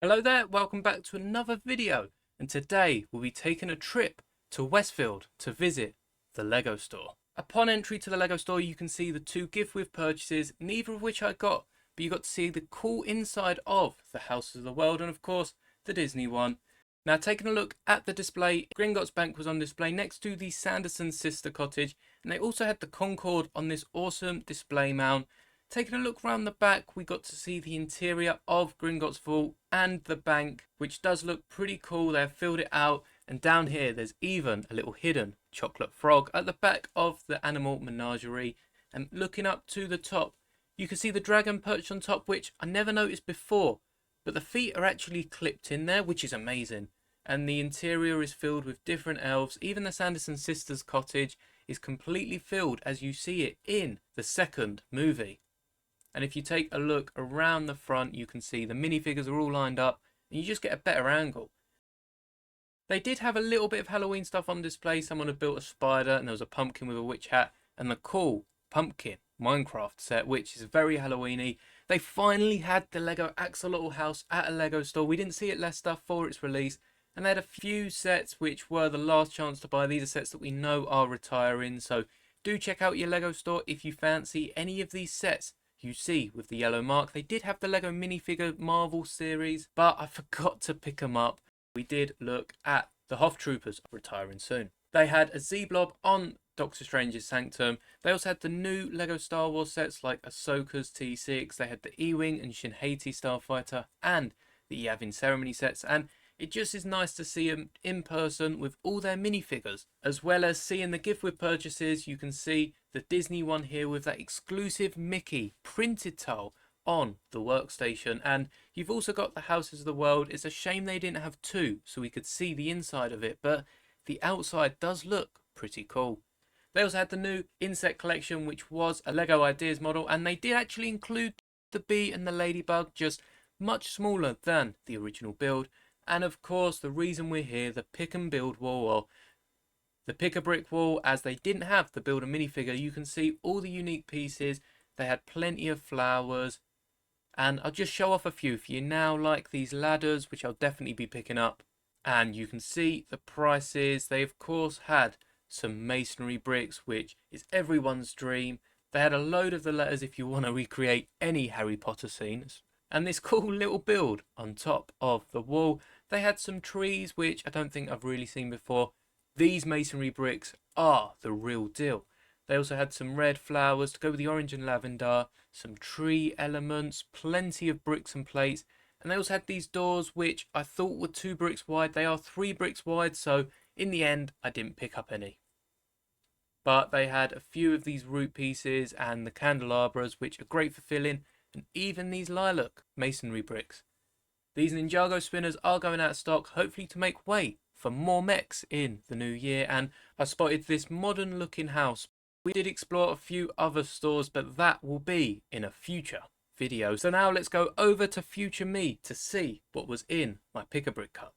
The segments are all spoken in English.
Hello there, welcome back to another video, and today we'll be taking a trip to Westfield to visit the Lego store. Upon entry to the Lego store you can see the two gift with purchases, neither of which I got, but you got to see the cool inside of the Houses of the World and of course the Disney one. Now taking a look at the display, Gringotts Bank was on display next to the Sanderson sister cottage, and they also had the Concorde on this awesome display mount. Taking a look around the back, we got to see the interior of Gringotts Vault and the bank, which does look pretty cool. They've filled it out, and down here there's even a little hidden chocolate frog at the back of the animal menagerie. And looking up to the top, you can see the dragon perched on top, which I never noticed before, but the feet are actually clipped in there, which is amazing. And the interior is filled with different elves. Even the Sanderson sisters cottage is completely filled as you see it in the second movie. And if you take a look around the front, you can see the minifigures are all lined up and you just get a better angle. They did have a little bit of Halloween stuff on display. Someone had built a spider and there was a pumpkin with a witch hat and the cool pumpkin Minecraft set, which is very Halloweeny. They finally had the Lego Axolotl house at a Lego store. We didn't see it Leicester for its release, and they had a few sets which were the last chance to buy. These are sets that we know are retiring, so do check out your Lego store if you fancy any of these sets you see with the yellow mark. They did have the Lego minifigure Marvel series, but I forgot to pick them up. We did look at the Hoff Troopers retiring soon. They had a Z-Blob on Doctor Strange's Sanctum. They also had the new Lego Star Wars sets like Ahsoka's T6. They had the E-Wing and Shin-Hati Starfighter and the Yavin Ceremony sets, and it just is nice to see them in person with all their minifigures, as well as seeing the gift with purchases. You can see the Disney one here with that exclusive Mickey printed tile on the workstation, and you've also got the Houses of the World. It's a shame they didn't have two so we could see the inside of it, but the outside does look pretty cool. They also had the new insect collection, which was a Lego Ideas model, and they did actually include the bee and the ladybug, just much smaller than the original build. And of course, the reason we're here, the pick and build wall, or the pick a brick wall, as they didn't have the build a minifigure. You can see all the unique pieces. They had plenty of flowers, and I'll just show off a few for you now, like these ladders, which I'll definitely be picking up. And you can see the prices. They of course had some masonry bricks, which is everyone's dream. They had a load of the letters if you want to recreate any Harry Potter scenes, and this cool little build on top of the wall. They had some trees, which I don't think I've really seen before. These masonry bricks are the real deal. They also had some red flowers to go with the orange and lavender, some tree elements, plenty of bricks and plates, and they also had these doors, which I thought were 2 bricks wide. They are 3 bricks wide, so in the end I didn't pick up any. But they had a few of these root pieces and the candelabras, which are great for filling, and even these lilac masonry bricks. These Ninjago spinners are going out of stock, hopefully to make way for more mechs in the new year. And I spotted this modern looking house. We did explore a few other stores, but that will be in a future video. So now let's go over to future me to see what was in my Pick-a-Brick cup.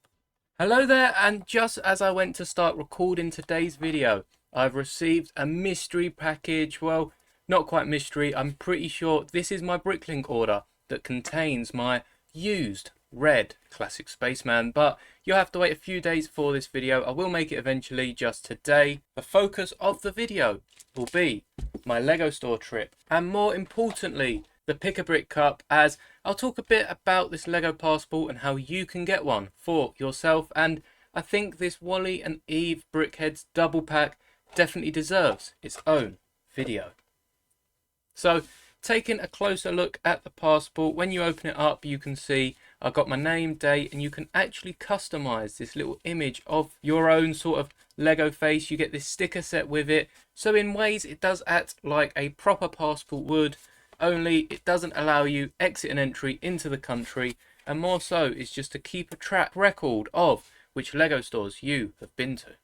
Hello there, and just as I went to start recording today's video, I've received a mystery package. Well, not quite mystery, I'm pretty sure this is my Bricklink order that contains my used red classic spaceman, but you'll have to wait a few days for this video. I will make it eventually. Just today, the focus of the video will be my Lego store trip, and more importantly, the Pick-a-Brick cup, as I'll talk a bit about this Lego passport and how you can get one for yourself. And I think this Wally and Eve Brickheads double pack definitely deserves its own video. So taking a closer look at the passport, when you open it up you can see I've got my name, date, and you can actually customize this little image of your own sort of Lego face. You get this sticker set with it, so in ways it does act like a proper passport would, only it doesn't allow you exit and entry into the country, and more so is just to keep a track record of which Lego stores you have been to.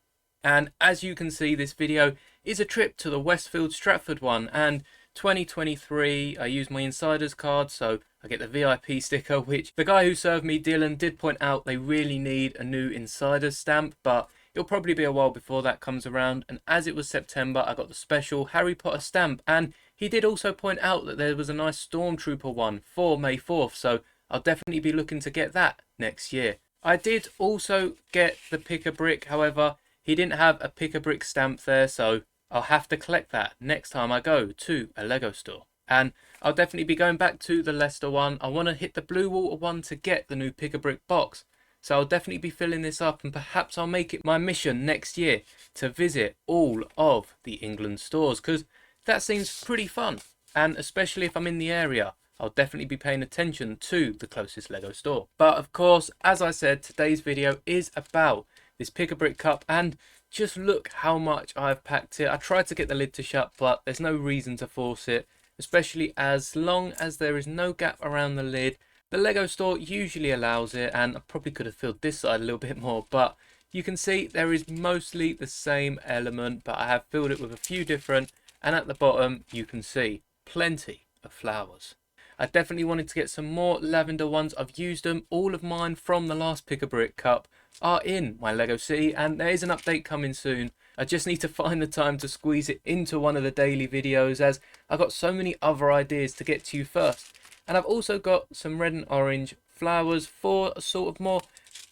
And as you can see, this video is a trip to the Westfield Stratford one, and 2023 I use my insiders card, so I get the VIP sticker, which the guy who served me, Dylan, did point out they really need a new insiders stamp, but it'll probably be a while before that comes around. And as it was September, I got the special Harry Potter stamp, and he did also point out that there was a nice Stormtrooper one for May 4th, so I'll definitely be looking to get that next year. I did also get the Pick-a-Brick, however, he didn't have a Pick-a-Brick stamp there, so I'll have to collect that next time I go to a Lego store. And I'll definitely be going back to the Leicester one. I want to hit the Blue Water one to get the new Pick-a-Brick box. So I'll definitely be filling this up, and perhaps I'll make it my mission next year to visit all of the England stores, because that seems pretty fun. And especially if I'm in the area, I'll definitely be paying attention to the closest Lego store. But of course, as I said, today's video is about this Pick-a-Brick cup, and just look how much I've packed it. I tried to get the lid to shut, but there's no reason to force it, especially as long as there is no gap around the lid. The Lego store usually allows it, and I probably could have filled this side a little bit more, but you can see there is mostly the same element, but I have filled it with a few different, and at the bottom you can see plenty of flowers. I definitely wanted to get some more lavender ones. I've used them. All of mine from the last Pick-a-Brick cup are in my Lego City, and there is an update coming soon. I just need to find the time to squeeze it into one of the daily videos, as I've got so many other ideas to get to you first. And I've also got some red and orange flowers for a sort of more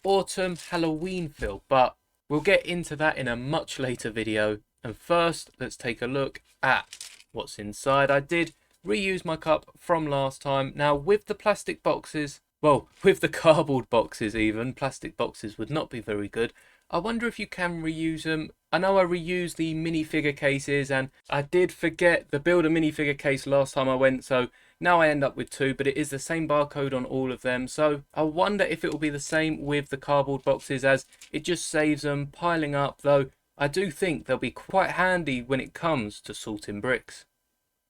autumn Halloween feel, but we'll get into that in a much later video. And first, let's take a look at what's inside. I did reuse my cup from last time. Now with the plastic boxes, well, with the cardboard boxes even, plastic boxes would not be very good. I wonder if you can reuse them. I know I reused the minifigure cases, and I did forget the build a minifigure case last time I went, so now I end up with two, but it is the same barcode on all of them. So I wonder if it will be the same with the cardboard boxes, as it just saves them piling up, though I do think they'll be quite handy when it comes to sorting bricks.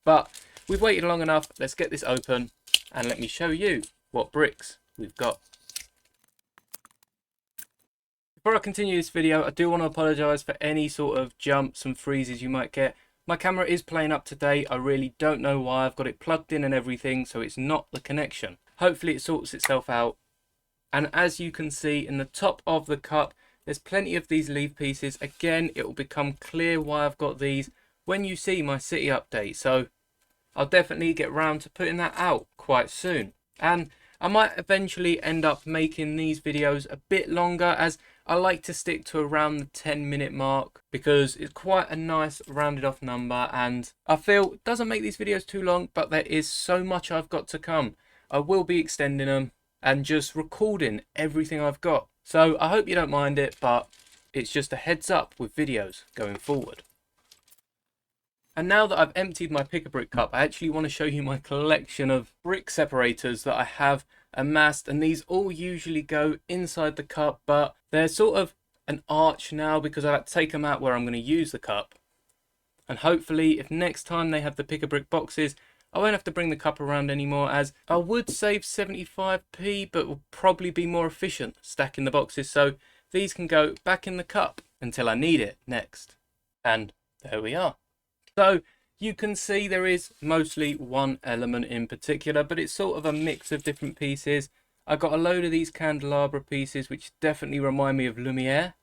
But we've waited long enough. Let's get this open and let me show you what bricks we've got. Before I continue this video, I do want to apologise for any sort of jumps and freezes you might get. My camera is playing up today. I really don't know why. I've got it plugged in and everything, so it's not the connection. Hopefully it sorts itself out. And as you can see in the top of the cup, there's plenty of these leaf pieces. Again, it will become clear why I've got these when you see my city update. So I'll definitely get round to putting that out quite soon. And I might eventually end up making these videos a bit longer, as I like to stick to around the 10-minute mark, because it's quite a nice rounded off number, and I feel it doesn't make these videos too long, but there is so much I've got to come. I will be extending them and just recording everything I've got. So I hope you don't mind it, but it's just a heads up with videos going forward. And now that I've emptied my Pick-a-Brick cup, I actually want to show you my collection of brick separators that I have amassed. And these all usually go inside the cup, but they're sort of an arch now because I had to take them out where I'm going to use the cup. And hopefully, if next time they have the Pick-a-Brick boxes, I won't have to bring the cup around anymore, as I would save 75p, but will probably be more efficient stacking the boxes. So these can go back in the cup until I need it next. And there we are. So you can see there is mostly one element in particular, but it's sort of a mix of different pieces. I got a load of these candelabra pieces, which definitely remind me of Lumiere.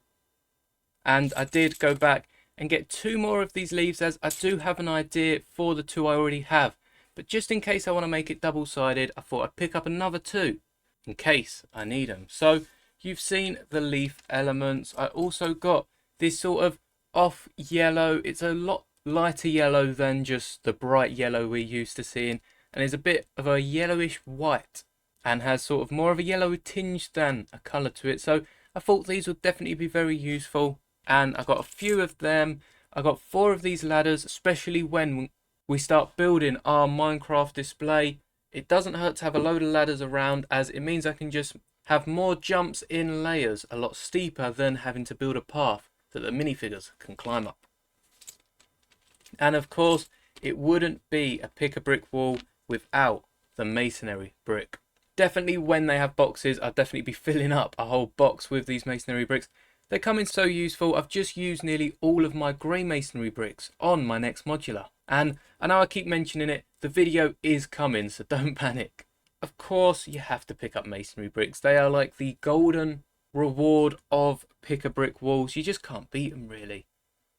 And I did go back and get two more of these leaves, as I do have an idea for the two I already have. But just in case I want to make it double-sided, I thought I'd pick up another two in case I need them. So you've seen the leaf elements. I also got this sort of off yellow. It's a lot lighter yellow than just the bright yellow we're used to seeing, and is a bit of a yellowish white and has sort of more of a yellow tinge than a colour to it. So I thought these would definitely be very useful, and I got a few of them. I got 4 of these ladders, especially when we start building our Minecraft display. It doesn't hurt to have a load of ladders around, as it means I can just have more jumps in layers, a lot steeper than having to build a path that the minifigures can climb up. And of course, it wouldn't be a Pick-a-Brick wall without the masonry brick. Definitely when they have boxes, I'll definitely be filling up a whole box with these masonry bricks. They're coming so useful. I've just used nearly all of my grey masonry bricks on my next modular. And I know I keep mentioning it, the video is coming, so don't panic. Of course, you have to pick up masonry bricks. They are like the golden reward of Pick-a-Brick walls. You just can't beat them, really.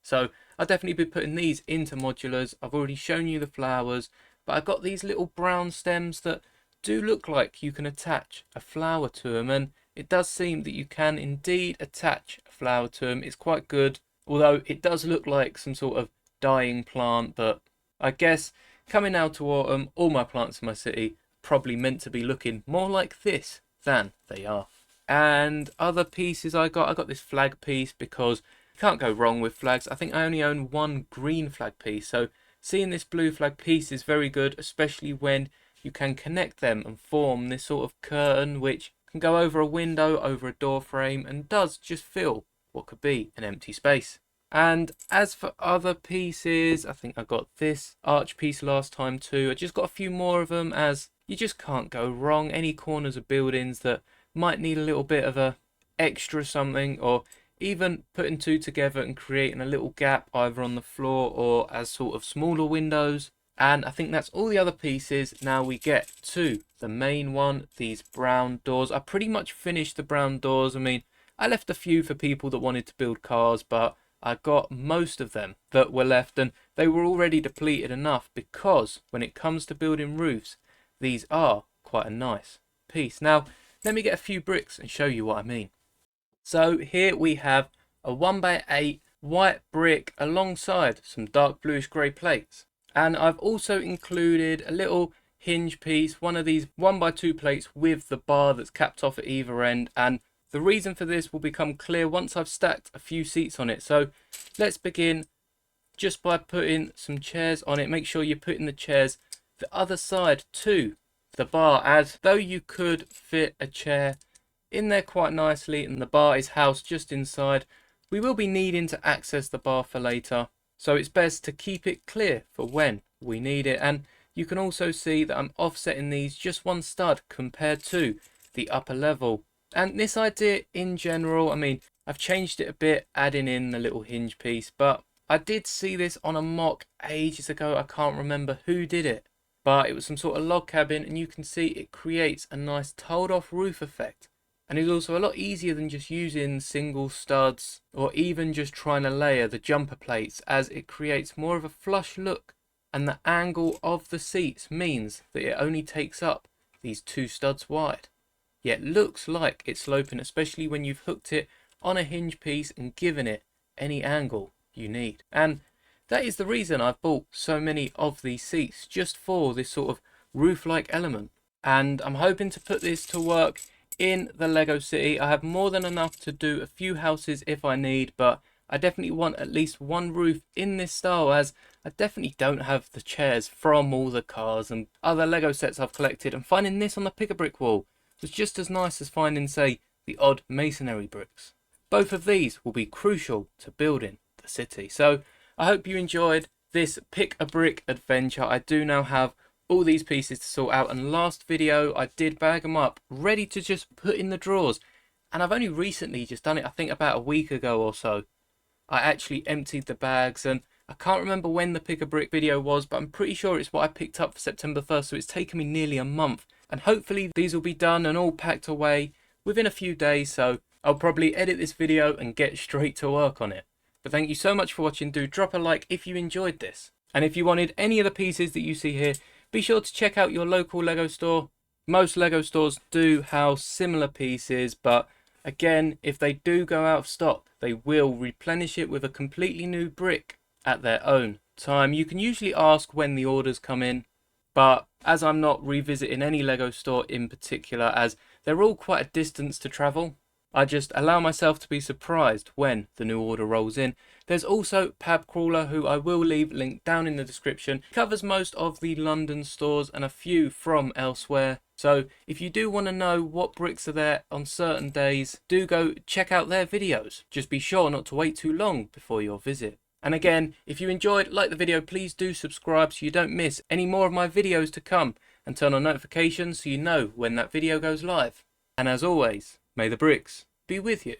So I'll definitely be putting these into modulars. I've already shown you the flowers, but I got these little brown stems that do look like you can attach a flower to them, and it does seem that you can indeed attach a flower to them. It's quite good, although it does look like some sort of dying plant, but I guess coming now to autumn, all my plants in my city probably meant to be looking more like this than they are. And other pieces I got this flag piece because you can't go wrong with flags. I think I only own one green flag piece, so seeing this blue flag piece is very good, especially when you can connect them and form this sort of curtain which can go over a window, over a door frame, and does just fill what could be an empty space. And as for other pieces, I think I got this arch piece last time too. I just got a few more of them, as you just can't go wrong. Any corners of buildings that might need a little bit of a extra something, or even putting two together and creating a little gap either on the floor or as sort of smaller windows. And I think that's all the other pieces. Now we get to the main one, these brown doors. I pretty much finished the brown doors. I mean, I left a few for people that wanted to build cars, but I got most of them that were left, and they were already depleted enough, because when it comes to building roofs, these are quite a nice piece. Now, let me get a few bricks and show you what I mean. So here we have a 1x8 white brick alongside some dark bluish grey plates. And I've also included a little hinge piece, one of these 1x2 plates with the bar that's capped off at either end. And the reason for this will become clear once I've stacked a few seats on it. So let's begin just by putting some chairs on it. Make sure you're putting the chairs the other side to the bar, as though you could fit a chair in there quite nicely and the bar is housed just inside. We will be needing to access the bar for later, so it's best to keep it clear for when we need it. And you can also see that I'm offsetting these just one stud compared to the upper level. And this idea in general, I mean, I've changed it a bit, adding in the little hinge piece, but I did see this on a mock ages ago. I can't remember who did it, but it was some sort of log cabin, and you can see it creates a nice tiled off roof effect. And it's also a lot easier than just using single studs or even just trying to layer the jumper plates, as it creates more of a flush look, and the angle of the seats means that it only takes up these two studs wide, yet looks like it's sloping, especially when you've hooked it on a hinge piece and given it any angle you need. And that is the reason I've bought so many of these seats, just for this sort of roof-like element. And I'm hoping to put this to work in the Lego City. I have more than enough to do a few houses if I need, but I definitely want at least one roof in this style, as I definitely don't have the chairs from all the cars and other Lego sets I've collected, and finding this on the pick-a-brick wall was just as nice as finding, say, the odd masonry bricks. Both of these will be crucial to building the city. So I hope you enjoyed this pick-a-brick adventure. I do now have all these pieces to sort out, and last video I did bag them up ready to just put in the drawers, and I've only recently just done it. I think about a week ago or so I actually emptied the bags, and I can't remember when the pick a brick video was, but I'm pretty sure it's what I picked up for September 1st, so it's taken me nearly a month, and hopefully these will be done and all packed away within a few days. So I'll probably edit this video and get straight to work on it. But thank you so much for watching. Do drop a like if you enjoyed this, and if you wanted any of the pieces that you see here, be sure to check out your local Lego store. Most Lego stores do house similar pieces, but again, if they do go out of stock, they will replenish it with a completely new brick at their own time. You can usually ask when the orders come in, but as I'm not revisiting any Lego store in particular, as they're all quite a distance to travel, I just allow myself to be surprised when the new order rolls in. There's also PAB Crawler, who I will leave linked down in the description. Covers most of the London stores and a few from elsewhere. So if you do want to know what bricks are there on certain days, do go check out their videos. Just be sure not to wait too long before your visit. And again, if you enjoyed, like the video, please do subscribe so you don't miss any more of my videos to come, and turn on notifications so you know when that video goes live. And as always, may the bricks be with you.